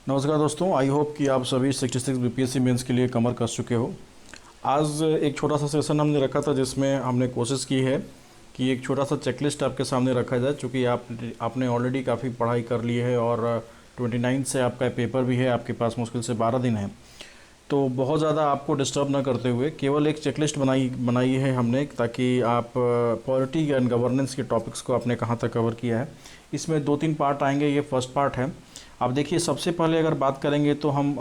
नमस्कार दोस्तों, I hope कि आप सभी 66 बीपीएससी मेंस के लिए कमर कस चुके हो। आज एक छोटा सा सेशन हमने रखा था जिसमें हमने कोशिश की है कि एक छोटा सा चेकलिस्ट आपके सामने रखा जाए, चूँकि आपने ऑलरेडी काफ़ी पढ़ाई कर ली है और 29 से आपका पेपर भी है, आपके पास मुश्किल से 12 दिन है। तो बहुत ज़्यादा आपको डिस्टर्ब ना करते हुए केवल एक चेकलिस्ट बनाई बनाई है हमने, ताकि आप पॉलिटी एंड गवर्नेंस के टॉपिक्स को आपने कहाँ तक कवर किया है। इसमें 2-3 पार्ट आएंगे, ये फर्स्ट पार्ट है। अब देखिए, सबसे पहले अगर बात करेंगे तो हम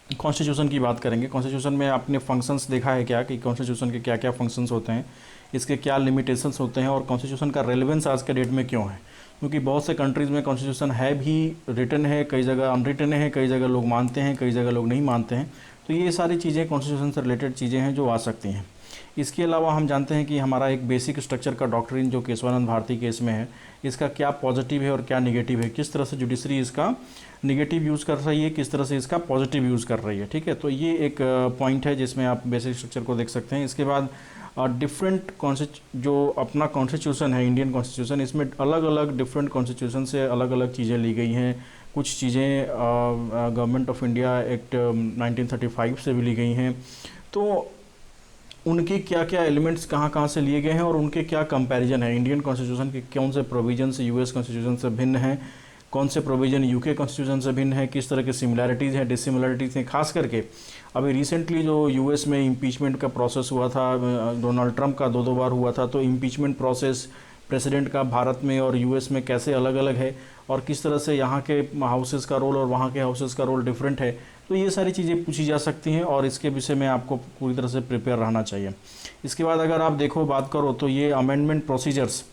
कॉन्स्टिट्यूशन की बात करेंगे। कॉन्स्टिट्यूशन में आपने फंक्शंस देखा है क्या, कि कॉन्स्टिट्यूशन के क्या क्या फंक्शंस होते हैं, इसके क्या लिमिटेशंस होते हैं, और कॉन्स्टिट्यूशन का रेलेवेंस आज के डेट में क्यों है। क्योंकि बहुत से कंट्रीज़ में कॉन्स्टिट्यूशन है भी, रिटन है, कई जगह अनरिटन है, कई जगह लोग मानते हैं, कई जगह लोग नहीं मानते हैं। तो ये सारी चीज़ें कॉन्स्टिट्यूशन से रिलेटेड चीज़ें हैं जो आ सकती हैं। इसके अलावा हम जानते हैं कि हमारा एक बेसिक स्ट्रक्चर का डॉक्ट्रिन जो केशवानंद भारती केस में है, इसका क्या पॉजिटिव है और क्या निगेटिव है, किस तरह से जुडिशरी इसका निगेटिव यूज़ कर रही है, किस तरह से इसका पॉजिटिव यूज़ कर रही है। ठीक है, तो ये एक पॉइंट है जिसमें आप बेसिक स्ट्रक्चर को देख सकते हैं। इसके बाद डिफरेंट जो अपना कॉन्स्टिट्यूशन है, इंडियन कॉन्स्टिट्यूशन, इसमें अलग अलग डिफरेंट कॉन्स्टिट्यूशन से अलग अलग चीज़ें ली गई हैं। कुछ चीज़ें गवर्नमेंट ऑफ इंडिया एक्ट 1935 से भी ली गई हैं। तो उनके क्या क्या एलिमेंट्स कहाँ कहाँ से लिए गए हैं और उनके क्या कंपैरिजन है, इंडियन कॉन्स्टिट्यूशन के कौन से प्रोविजन से यूएस कॉन्स्टिट्यूशन से भिन्न हैं, कौन से प्रोविजन यूके कॉन्स्टिट्यूशन से भिन्न है, किस तरह के सिमिलैरिटीज़ हैं, डिसिमिलैरिटीज़ हैं। खास करके अभी रिसेंटली जो यूएस में इम्पीचमेंट का प्रोसेस हुआ था, डोनाल्ड ट्रंप का 2-2 बार हुआ था, तो इम्पीचमेंट प्रोसेस प्रेसिडेंट का भारत में और यूएस में कैसे अलग अलग है, और किस तरह से यहाँ के हाउसेस का रोल और वहाँ के हाउसेस का रोल डिफरेंट है। तो ये सारी चीज़ें पूछी जा सकती हैं और इसके विषय में आपको पूरी तरह से प्रिपेयर रहना चाहिए। इसके बाद अगर आप देखो, बात करो, तो ये अमेंडमेंट प्रोसीजर्स,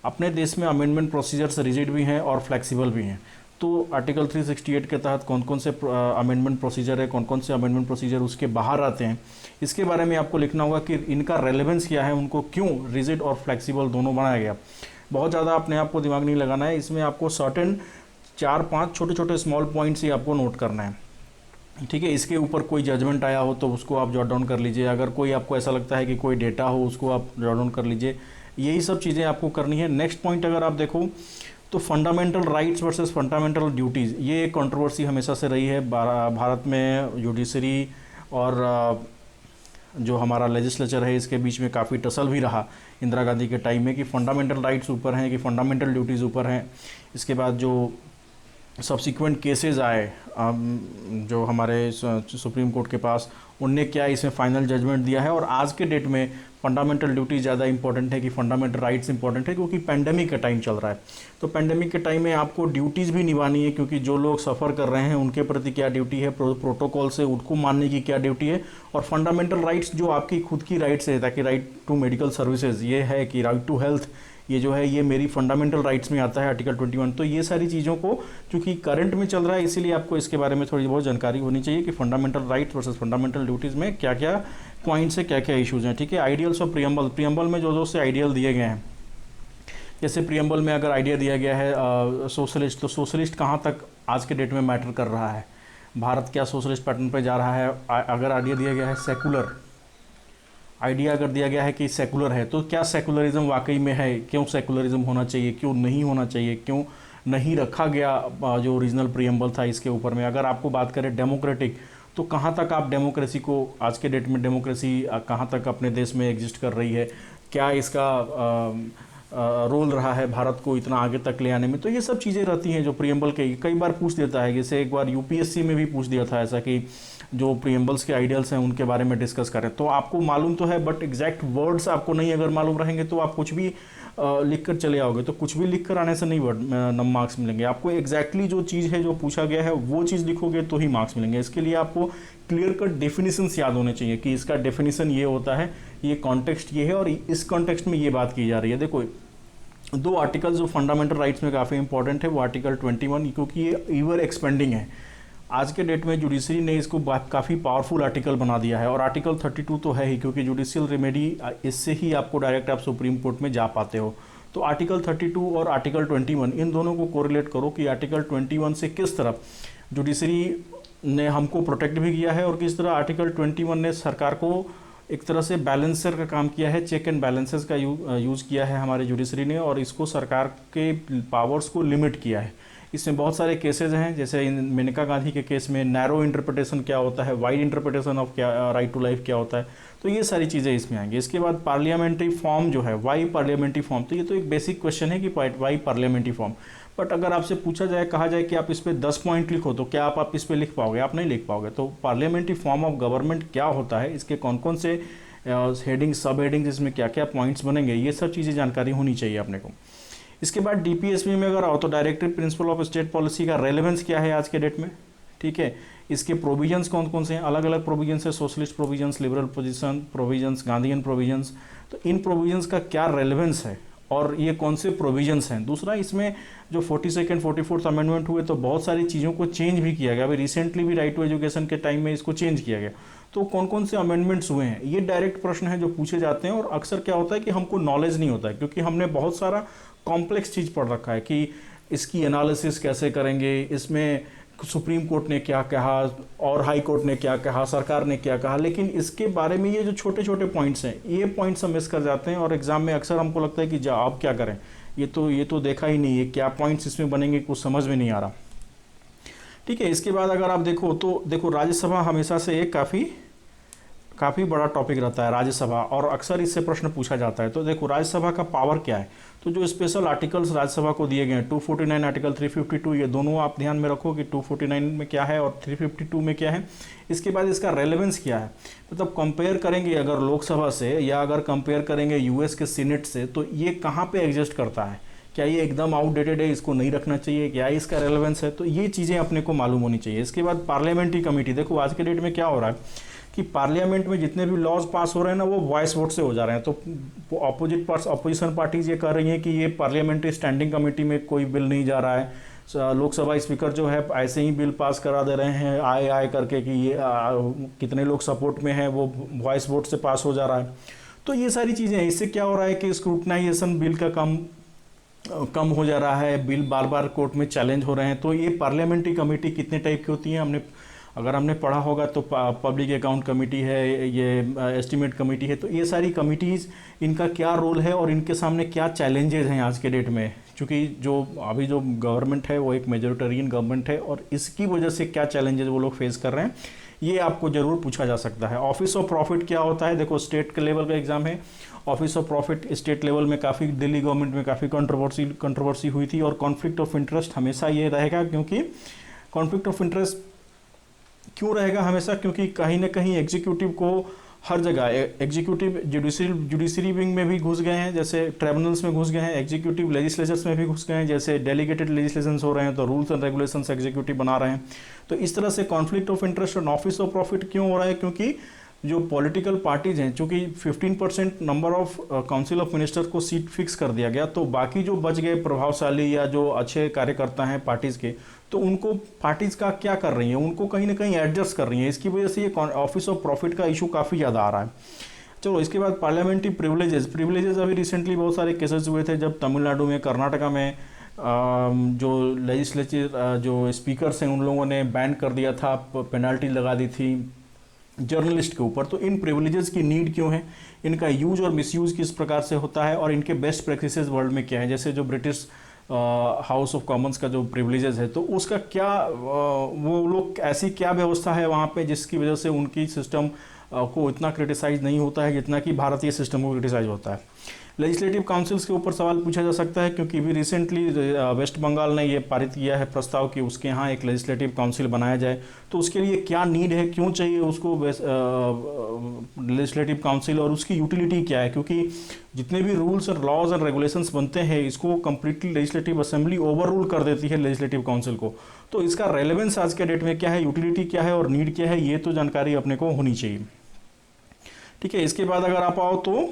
अपने देश में अमेंडमेंट प्रोसीजर्स रिजिड भी हैं और फ्लेक्सिबल भी हैं। तो आर्टिकल 368 के तहत कौन कौन से अमेंडमेंट प्रोसीजर है, कौन कौन से अमेंडमेंट प्रोसीजर उसके बाहर आते हैं, इसके बारे में आपको लिखना होगा कि इनका रेलेवेंस क्या है, उनको क्यों रिजिड और फ्लेक्सिबल दोनों बनाया गया। बहुत ज़्यादा अपने आप को दिमाग नहीं लगाना है, इसमें आपको सर्टेन 4-5 छोटे छोटे स्मॉल पॉइंट्स ही आपको नोट करना है। ठीक है, इसके ऊपर कोई जजमेंट आया हो तो उसको आप जॉट डाउन कर लीजिए। अगर कोई आपको ऐसा लगता है कि कोई डेटा हो, उसको आप जॉट डाउन कर लीजिए। यही सब चीज़ें आपको करनी है। नेक्स्ट पॉइंट अगर आप देखो तो fundamental rights versus fundamental duties, ये एक कंट्रोवर्सी हमेशा से रही है भारत में। जुडिशरी और जो हमारा लेजिस्लेचर है, इसके बीच में काफ़ी टसल भी रहा इंदिरा गांधी के टाइम में, कि फंडामेंटल राइट्स ऊपर हैं कि फंडामेंटल ड्यूटीज़ ऊपर हैं। इसके बाद जो सब्सिक्वेंट केसेस आए जो हमारे सुप्रीम कोर्ट के पास, उनने क्या इसमें फाइनल जजमेंट दिया है, और आज के डेट में फंडामेंटल ड्यूटी ज़्यादा इंपॉर्टेंट है कि फंडामेंटल राइट्स इंपॉर्टेंट है, क्योंकि पेंडेमिक का टाइम चल रहा है। तो पेंडेमिक के टाइम में आपको ड्यूटीज़ भी निभानी है, क्योंकि जो लोग सफ़र कर रहे हैं उनके प्रति क्या ड्यूटी है, प्रोटोकॉल से उनको मानने की क्या ड्यूटी है, और फंडामेंटल राइट्स जो आपकी खुद की राइट्स है, ताकि राइट टू मेडिकल सर्विसेज ये है, कि राइट टू हेल्थ ये जो है, ये मेरी फंडामेंटल राइट्स में आता है आर्टिकल 21। तो ये सारी चीज़ों को, चूंकि करंट में चल रहा है, इसीलिए आपको इसके बारे में थोड़ी बहुत जानकारी होनी चाहिए कि fundamental rights versus fundamental duties में क्या क्या पॉइंट्स है, क्या क्या इश्यूज़ हैं। ठीक है, आइडियल्स और प्रियम्बल, प्रियम्बल में जो से आइडियल दिए गए हैं, जैसे प्रियम्बल में अगर आइडिया दिया गया है सोशलिस्ट, तो सोशलिस्ट कहाँ तक आज के डेट में मैटर कर रहा है, भारत क्या सोशलिस्ट पैटर्न पर जा रहा है। अगर आइडिया दिया गया है सेकुलर, आइडिया अगर दिया गया है कि सेकुलर है, तो क्या सेकुलरिज्म वाकई में है, क्यों सेकुलरिज्म होना चाहिए, क्यों नहीं होना चाहिए, क्यों नहीं रखा गया जो ओरिजिनल प्रियम्बल था इसके ऊपर में। अगर आपको बात करें डेमोक्रेटिक, तो कहाँ तक आप डेमोक्रेसी को, आज के डेट में डेमोक्रेसी कहाँ तक अपने देश में एग्जिस्ट कर रही है, क्या इसका रोल रहा है भारत को इतना आगे तक ले आने में। तो ये सब चीज़ें रहती हैं जो प्रियम्बल के कई बार पूछ देता है। जैसे एक बार यूपीएससी में भी पूछ दिया था ऐसा, कि जो प्रियम्बल्स के आइडियल्स हैं उनके बारे में डिस्कस करें। तो आपको मालूम तो है, बट एग्जैक्ट वर्ड्स आपको नहीं अगर मालूम रहेंगे तो आप कुछ भी लिख कर चले आओगे, तो कुछ भी लिख कर आने से नहीं नम मार्क्स मिलेंगे। आपको एग्जैक्टली जो चीज़ है, जो पूछा गया है, वो चीज़ लिखोगे तो ही मार्क्स मिलेंगे। इसके लिए आपको क्लियर कट डेफिनेशंस याद होने चाहिए कि इसका डेफिनेशन ये होता है, ये कॉन्टेक्स्ट ये है, और इस कॉन्टेक्स्ट में ये बात की जा रही है। देखो, 2 आर्टिकल्स जो फंडामेंटल राइट्स में काफ़ी इंपॉर्टेंट है, वो आर्टिकल 21, क्योंकि ये ईवर एक्सपेंडिंग है। आज के डेट में जुडिशरी ने इसको काफ़ी पावरफुल आर्टिकल बना दिया है, और आर्टिकल 32 तो है ही, क्योंकि जुडिशियल रेमेडी इससे ही आपको डायरेक्ट आप सुप्रीम कोर्ट में जा पाते हो। तो आर्टिकल 32 और आर्टिकल 21, इन दोनों को कोरिलेट करो कि आर्टिकल 21 से किस तरह जुडिशरी ने हमको प्रोटेक्ट भी किया है, और किस तरह आर्टिकल 21 ने सरकार को एक तरह से बैलेंसर का काम किया है, चेक एंड बैलेंसेस का यूज़ किया है हमारे जुडिशरी ने, और इसको सरकार के पावर्स को लिमिट किया है। इसमें बहुत सारे केसेस हैं, जैसे मेनका गांधी के केस में नैरो इंटरप्रिटेशन क्या होता है, वाइड इंटरप्रिटेशन ऑफ क्या राइट टू लाइफ क्या होता है, तो ये सारी चीज़ें इसमें आएंगी। इसके बाद पार्लियामेंट्री फॉर्म जो है, वाई पार्लियामेंट्री फॉर्म, तो ये तो एक बेसिक क्वेश्चन है कि वाई पार्लियामेंट्री फॉर्म। बट अगर आपसे पूछा जाए, कहा जाए कि आप इस पर 10 पॉइंट लिखो, तो क्या आप इस पर लिख पाओगे? आप नहीं लिख पाओगे। तो पार्लियामेंट्री फॉर्म ऑफ गवर्नमेंट क्या होता है, इसके कौन कौन से हेडिंग, सब हेडिंग्स, इसमें क्या क्या पॉइंट्स बनेंगे, ये सब चीज़ें जानकारी होनी चाहिए अपने को। इसके बाद डीपीएसपी में अगर आओ तो directive principle of state policy का रेलेवेंस क्या है आज के डेट में, ठीक है। इसके प्रोविजंस कौन कौन से हैं, अलग अलग प्रोविजंस है, socialist provisions, liberal position provisions, Gandhian provisions, तो इन प्रोविजंस का क्या रेलेवेंस है और ये कौन से प्रोविजंस हैं। दूसरा, इसमें जो 42nd 44th अमेंडमेंट हुए तो बहुत सारी चीज़ों को चेंज भी किया गया। अभी रिसेंटली भी राइट टू एजुकेशन के टाइम में इसको चेंज किया गया। तो कौन कौन से अमेंडमेंट्स हुए हैं, ये डायरेक्ट प्रश्न है जो पूछे जाते हैं। और अक्सर क्या होता है कि हमको नॉलेज नहीं होता है, क्योंकि हमने बहुत सारा कॉम्प्लेक्स चीज़ पढ़ रखा है कि इसकी एनालिसिस कैसे करेंगे, इसमें सुप्रीम कोर्ट ने क्या कहा और हाई कोर्ट ने क्या कहा, सरकार ने क्या कहा, लेकिन इसके बारे में ये जो छोटे छोटे पॉइंट्स हैं, ये पॉइंट्स हम मिस कर जाते हैं। और एग्जाम में अक्सर हमको लगता है कि जा आप क्या करें, ये तो देखा ही नहीं है, क्या पॉइंट्स इसमें बनेंगे कुछ समझ में नहीं आ रहा, ठीक है। इसके बाद अगर आप देखो तो देखो, राज्यसभा हमेशा से एक काफ़ी बड़ा टॉपिक रहता है राज्यसभा, और अक्सर इससे प्रश्न पूछा जाता है। तो देखो राज्यसभा का पावर क्या है, तो जो स्पेशल आर्टिकल्स राज्यसभा को दिए गए हैं 249 आर्टिकल 352, ये दोनों आप ध्यान में रखो कि 249 में क्या है और 352 में क्या है। इसके बाद इसका रेलेवेंस क्या है, मतलब कंपेयर करेंगे अगर लोकसभा से या अगर कंपेयर करेंगे यूएस के सीनेट से, तो ये कहाँ पे एग्जिस्ट करता है, क्या ये एकदम आउटडेटेड है, इसको नहीं रखना चाहिए, क्या इसका रेलेवेंस है, तो ये चीज़ें अपने को मालूम होनी चाहिए। इसके बाद पार्लियामेंट्री कमेटी, देखो आज के डेट में क्या हो रहा है कि पार्लियामेंट में जितने भी लॉज पास हो रहे हैं ना, वो वॉइस वोट से हो जा रहे हैं। तो अपोजिशन पार्टीज ये कह रही हैं कि ये पार्लियामेंट्री स्टैंडिंग कमेटी में कोई बिल नहीं जा रहा है, लोकसभा स्पीकर जो है ऐसे ही बिल पास करा दे रहे हैं आए आए करके कि ये कितने लोग सपोर्ट में हैं, वो वॉइस वोट से पास हो जा रहा है। तो ये सारी चीज़ें हैं। इससे क्या हो रहा है कि स्क्रूटनाइजेशन बिल का कम हो जा रहा है, बिल बार बार कोर्ट में चैलेंज हो रहे हैं। तो ये पार्लियामेंट्री कमेटी कितने टाइप की होती हैं, अगर हमने पढ़ा होगा तो पब्लिक अकाउंट कमेटी है, ये एस्टीमेट कमेटी है, तो ये सारी कमिटीज़, इनका क्या रोल है और इनके सामने क्या चैलेंजेस हैं आज के डेट में, क्योंकि जो अभी जो गवर्नमेंट है वो एक मेजोरिटेरियन गवर्नमेंट है, और इसकी वजह से क्या चैलेंजेस वो लोग फेस कर रहे हैं, ये आपको ज़रूर पूछा जा सकता है। ऑफिस ऑफ प्रॉफिट क्या होता है, देखो स्टेट के लेवल का एग्जाम है, office of profit state level में काफ़ी, दिल्ली गवर्नमेंट में काफ़ी कंट्रोवर्सी हुई थी। और कॉन्फ्लिक्ट ऑफ इंटरेस्ट हमेशा ये रहेगा, क्योंकि कॉन्फ्लिक्ट ऑफ इंटरेस्ट क्यों रहेगा हमेशा, क्योंकि कहीं ना कहीं एग्जीक्यूटिव को हर जगह, एग्जीक्यूटिव जुडिशरी विंग में भी घुस गए हैं, जैसे ट्रिब्यूनल्स में घुस गए हैं, एग्जीक्यूटिव लेजिस्लेचर्स में भी घुस गए हैं, जैसे डेलीगेटेड लेजिस्लेशंस हो रहे हैं तो रूल्स एंड रेगुलेशंस एग्जीक्यूटिव बना रहे हैं। तो इस तरह से कॉन्फ्लिक्ट ऑफ इंटरेस्ट और ऑफिस ऑफ प्रॉफिट क्यों हो रहा है, क्योंकि जो पॉलिटिकल पार्टीज हैं, चूँकि 15% number of council of minister को सीट फिक्स कर दिया गया, तो बाकी जो बच गए प्रभावशाली या जो अच्छे कार्यकर्ता हैं पार्टीज़ के, तो उनको पार्टीज़ का क्या कर रही हैं, उनको कहीं ना कहीं एडजस्ट कर रही हैं। इसकी वजह से ये ऑफिस ऑफ प्रॉफिट का इशू काफ़ी ज़्यादा आ रहा है। चलो इसके बाद पार्लियामेंट्री प्रिविलेजेस अभी रिसेंटली बहुत सारे केसेस हुए थे, जब तमिलनाडु में, कर्नाटका में जो लेजिस्लेचर जो स्पीकर्स हैं उन लोगों ने बैन कर दिया था, पेनल्टी लगा दी थी जर्नलिस्ट के ऊपर। तो इन प्रिविलेजेस की नीड क्यों है, इनका यूज और मिसयूज किस प्रकार से होता है, और इनके बेस्ट प्रैक्टिसेस वर्ल्ड में क्या है। जैसे जो ब्रिटिश हाउस ऑफ कॉमन्स का जो प्रिविलेजेस है, तो उसका क्या वो लोग ऐसी क्या व्यवस्था है वहाँ पे जिसकी वजह से उनकी सिस्टम को इतना क्रिटिसाइज नहीं होता है जितना कि भारतीय सिस्टम को क्रिटिसाइज होता है। लेजिस्लेटिव काउंसिल्स के ऊपर सवाल पूछा जा सकता है, क्योंकि भी रिसेंटली वेस्ट बंगाल ने ये पारित किया है प्रस्ताव कि उसके यहाँ एक लेजिस्लेटिव काउंसिल बनाया जाए। तो उसके लिए क्या नीड है, क्यों चाहिए उसको लेजिस्लेटिव काउंसिल, और उसकी यूटिलिटी क्या है, क्योंकि जितने भी रूल्स और लॉज एंड रेगुलेशंस बनते हैं, इसको completely legislative assembly over rule कर देती है लेजिस्लेटिव काउंसिल को। तो इसका रेलेवेंस आज के डेट में क्या है, यूटिलिटी क्या है और नीड क्या है, ये तो जानकारी अपने को होनी चाहिए, ठीक है। इसके बाद अगर आप आओ तो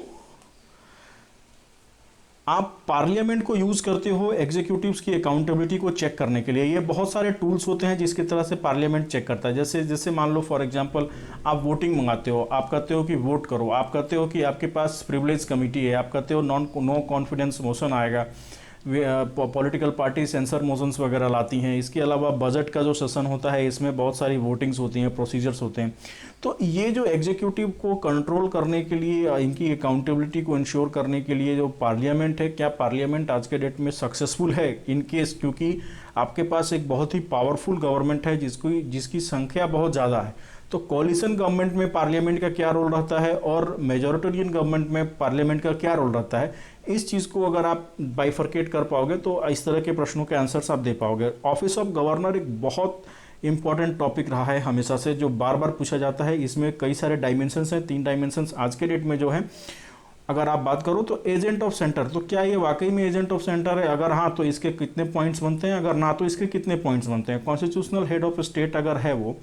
आप पार्लियामेंट को यूज़ करते हो एग्जीक्यूटिव्स की अकाउंटेबिलिटी को चेक करने के लिए। ये बहुत सारे टूल्स होते हैं जिसकी तरह से पार्लियामेंट चेक करता है। जैसे मान लो फॉर एग्जांपल आप वोटिंग मंगाते हो, आप कहते हो कि वोट करो, आप कहते हो कि आपके पास प्रिविलेज कमेटी है, आप कहते हो नो कॉन्फिडेंस मोशन आएगा, पॉलिटिकल पार्टी सेंसर मोशंस वगैरह लाती हैं। इसके अलावा बजट का जो सेशन होता है, इसमें बहुत सारी वोटिंग्स होती हैं, प्रोसीजर्स होते हैं। तो ये जो एग्जीक्यूटिव को कंट्रोल करने के लिए, इनकी अकाउंटेबिलिटी को इंश्योर करने के लिए जो पार्लियामेंट है, क्या पार्लियामेंट आज के डेट में सक्सेसफुल है इन केस, क्योंकि आपके पास एक बहुत ही पावरफुल गवर्नमेंट है जिसकी संख्या बहुत ज़्यादा है। तो कोलिशन गवर्नमेंट में पार्लियामेंट का क्या रोल रहता है और मेजॉरिटेरियन गवर्नमेंट में पार्लियामेंट का क्या रोल रहता है, इस चीज़ को अगर आप बाइफरकेट कर पाओगे तो इस तरह के प्रश्नों के आंसर्स आप दे पाओगे। ऑफिस ऑफ गवर्नर एक बहुत इंपॉर्टेंट टॉपिक रहा है हमेशा से, जो बार बार पूछा जाता है। इसमें कई सारे डायमेंशंस हैं, 3 डायमेंशंस आज के डेट में जो है। अगर आप बात करो तो एजेंट ऑफ सेंटर, तो क्या ये वाकई में एजेंट ऑफ सेंटर है? अगर हाँ तो इसके कितने पॉइंट्स बनते हैं, अगर ना तो इसके कितने पॉइंट्स बनते हैं? कॉन्स्टिट्यूशनल हेड ऑफ स्टेट अगर है वो,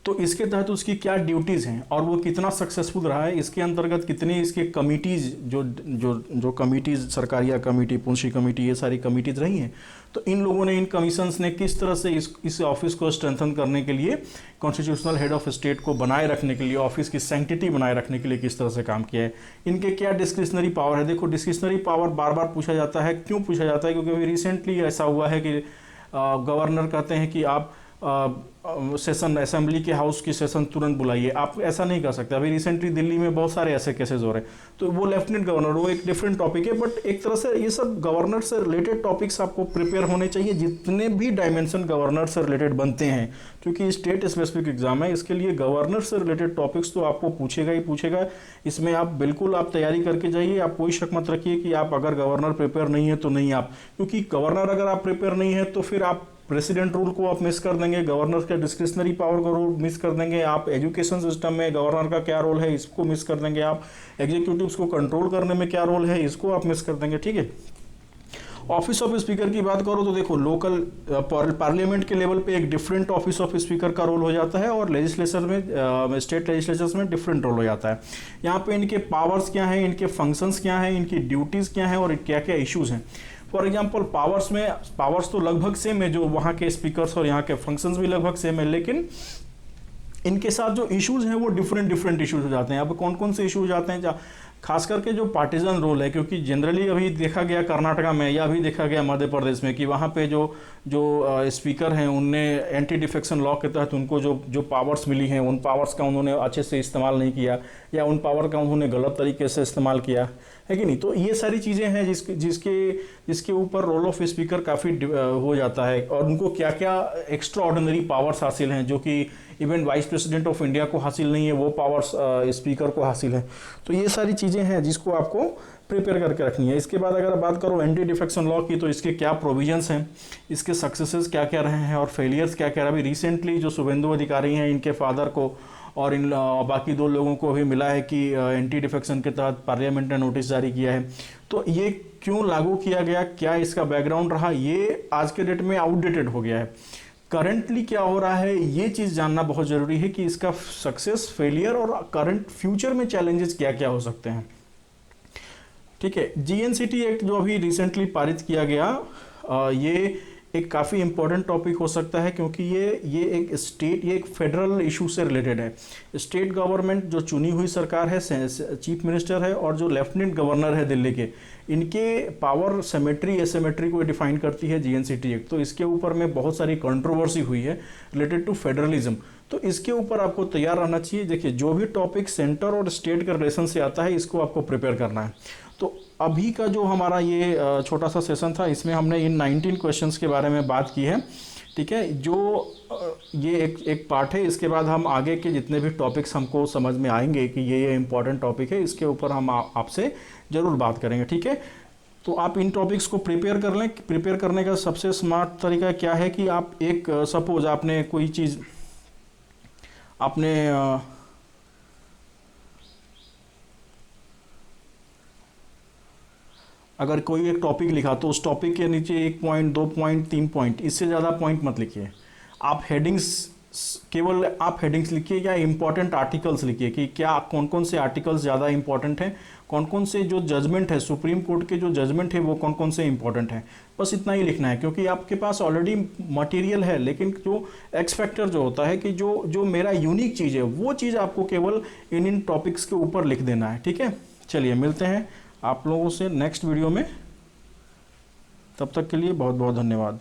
तो इसके तहत उसकी क्या ड्यूटीज़ हैं और वो कितना सक्सेसफुल रहा है, इसके अंतर्गत कितनी इसके कमिटीज़ जो कमिटीज़, सरकारिया कमेटी, पूंछी कमेटी, ये सारी कमिटीज़ रही हैं। तो इन लोगों ने, इन कमीशंस ने किस तरह से इस ऑफिस को स्ट्रेंथन करने के लिए, कॉन्स्टिट्यूशनल हेड ऑफ स्टेट को बनाए रखने के लिए, ऑफिस की सैंक्टिटी बनाए रखने के लिए किस तरह से काम किया है, इनके क्या डिस्क्रिशनरी पावर है। देखो, डिस्क्रिशनरी पावर बार बार पूछा जाता है। क्यों पूछा जाता है? क्योंकि अभी रिसेंटली ऐसा हुआ है कि गवर्नर कहते हैं कि आप सेशन, असेंबली के हाउस की सेशन तुरंत बुलाइए। आप ऐसा नहीं कर सकते। अभी रिसेंटली दिल्ली में बहुत सारे ऐसे केसेस हो रहे हैं। तो वो लेफ्टिनेंट गवर्नर, वो एक डिफरेंट टॉपिक है, बट एक तरह से ये सब गवर्नर से रिलेटेड टॉपिक्स आपको प्रिपेयर होने चाहिए, जितने भी डायमेंशन गवर्नर से रिलेटेड बनते हैं, क्योंकि स्टेट स्पेसिफिक एग्जाम है। इसके लिए गवर्नर से रिलेटेड टॉपिक्स तो आपको पूछेगा ही पूछेगा। इसमें आप बिल्कुल आप तैयारी करके जाइए। आप कोई शक मत रखिए कि आप अगर गवर्नर प्रिपेयर नहीं है तो नहीं, आप, क्योंकि गवर्नर अगर आप प्रिपेयर नहीं है तो फिर आप प्रेसिडेंट रूल को आप मिस कर देंगे, गवर्नर के डिस्क्रिशनरी पावर को मिस कर देंगे, आप एजुकेशन सिस्टम में गवर्नर का क्या रोल है इसको मिस कर देंगे, आप एग्जीक्यूटिव्स को कंट्रोल करने में क्या रोल है इसको आप मिस कर देंगे। ठीक है। ऑफिस ऑफ स्पीकर की बात करो तो देखो, लोकल पार्लियामेंट के लेवल पे एक डिफरेंट ऑफिस ऑफ स्पीकर का रोल हो जाता है और लेजिस्लेचर में, स्टेट लेजिस्लेचर्स में डिफरेंट रोल हो जाता है। यहाँ पे इनके पावर्स क्या हैं, इनके फंक्शंस क्या हैं, इनकी ड्यूटीज़ क्या हैं और क्या क्या इश्यूज़ हैं। फॉर एग्जाम्पल पावर्स तो लगभग सेम है, जो वहाँ के स्पीकर्स और यहाँ के फंक्शंस भी लगभग सेम है, लेकिन इनके साथ जो इश्यूज हैं वो डिफरेंट इश्यूज हो जाते हैं। अब कौन कौन से इशू हो जाते हैं? खास करके जो पार्टीजन रोल है, क्योंकि जनरली अभी देखा गया कर्नाटका में या अभी देखा गया मध्य प्रदेश में कि वहाँ पे जो स्पीकर हैं उनने एंटी डिफेक्शन लॉ के तहत उनको जो पावर्स मिली हैं, उन पावर्स का उन्होंने अच्छे से इस्तेमाल नहीं किया या उन पावर का उन्होंने गलत तरीके से इस्तेमाल किया है कि नहीं। तो ये सारी चीज़ें हैं जिसके ऊपर रोल ऑफ स्पीकर काफ़ी हो जाता है और उनको क्या क्या एक्स्ट्रा ऑर्डिनरी पावर्स हासिल हैं, जो कि even vice president of India को हासिल नहीं है, वो पावर्स स्पीकर को हासिल है। तो ये सारी चीज़ें हैं जिसको आपको प्रिपेयर करके रखनी है। इसके बाद अगर बात करो एंटी डिफेक्शन लॉ की, तो इसके क्या प्रोविजंस हैं, इसके सक्सेसेस क्या क्या रहे हैं और फेलियर्स क्या क्या रहे। अभी रिसेंटली जो शुभेंदु अधिकारी हैं, इनके फादर को और इन बाकी 2 लोगों को भी मिला है कि एंटी डिफेक्शन के तहत पार्लियामेंट ने नोटिस जारी किया है। तो ये क्यों लागू किया गया, क्या इसका बैकग्राउंड रहा, ये आज के डेट में आउटडेटेड हो गया है। करंटली क्या हो रहा है ये चीज़ जानना बहुत ज़रूरी है कि इसका सक्सेस, फेलियर और करंट फ्यूचर में चैलेंजेस क्या क्या हो सकते हैं। ठीक है। जीएनसीटी एक्ट जो अभी रिसेंटली पारित किया गया, ये एक काफ़ी इंपॉर्टेंट टॉपिक हो सकता है, क्योंकि ये एक फेडरल इशू से रिलेटेड है। स्टेट गवर्नमेंट जो चुनी हुई सरकार है, चीफ मिनिस्टर है और जो लेफ्टिनेंट गवर्नर है दिल्ली के, इनके पावर सिमेट्री एसिमेट्री को डिफाइन करती है जीएनसीटी एक्ट। तो इसके ऊपर में बहुत सारी कंट्रोवर्सी हुई है रिलेटेड टू फेडरलिज्म। तो इसके ऊपर आपको तैयार रहना चाहिए। देखिए, जो भी टॉपिक सेंटर और स्टेट के रिलेशन से आता है, इसको आपको प्रिपेयर करना है। तो अभी का जो हमारा ये छोटा सा सेशन था, इसमें हमने इन 19 क्वेश्चंस के बारे में बात की है। ठीक है। जो ये एक पार्ट है। इसके बाद हम आगे के जितने भी टॉपिक्स हमको समझ में आएंगे कि ये इंपॉर्टेंट टॉपिक है, इसके ऊपर हम आपसे ज़रूर बात करेंगे। ठीक है। तो आप इन टॉपिक्स को प्रिपेयर कर लें। प्रिपेयर करने का सबसे स्मार्ट तरीका क्या है कि आप सपोज आपने कोई चीज़ अगर कोई एक टॉपिक लिखा तो उस टॉपिक के नीचे 1 पॉइंट, 2 पॉइंट, 3 पॉइंट, इससे ज़्यादा पॉइंट मत लिखिए। आप हेडिंग्स लिखिए या इंपॉर्टेंट आर्टिकल्स लिखिए कि क्या कौन कौन से आर्टिकल्स ज़्यादा इंपॉर्टेंट हैं, कौन कौन से जो जजमेंट है, सुप्रीम कोर्ट के जो जजमेंट है वो कौन कौन से इंपॉर्टेंट हैं। बस इतना ही लिखना है, क्योंकि आपके पास ऑलरेडी मटेरियल है, लेकिन जो एक्स फैक्टर जो होता है कि जो मेरा यूनिक चीज़ है, वो चीज़ आपको केवल इन टॉपिक्स के ऊपर लिख देना है। ठीक है। चलिए, मिलते हैं आप लोगों से नेक्स्ट वीडियो में। तब तक के लिए बहुत बहुत धन्यवाद।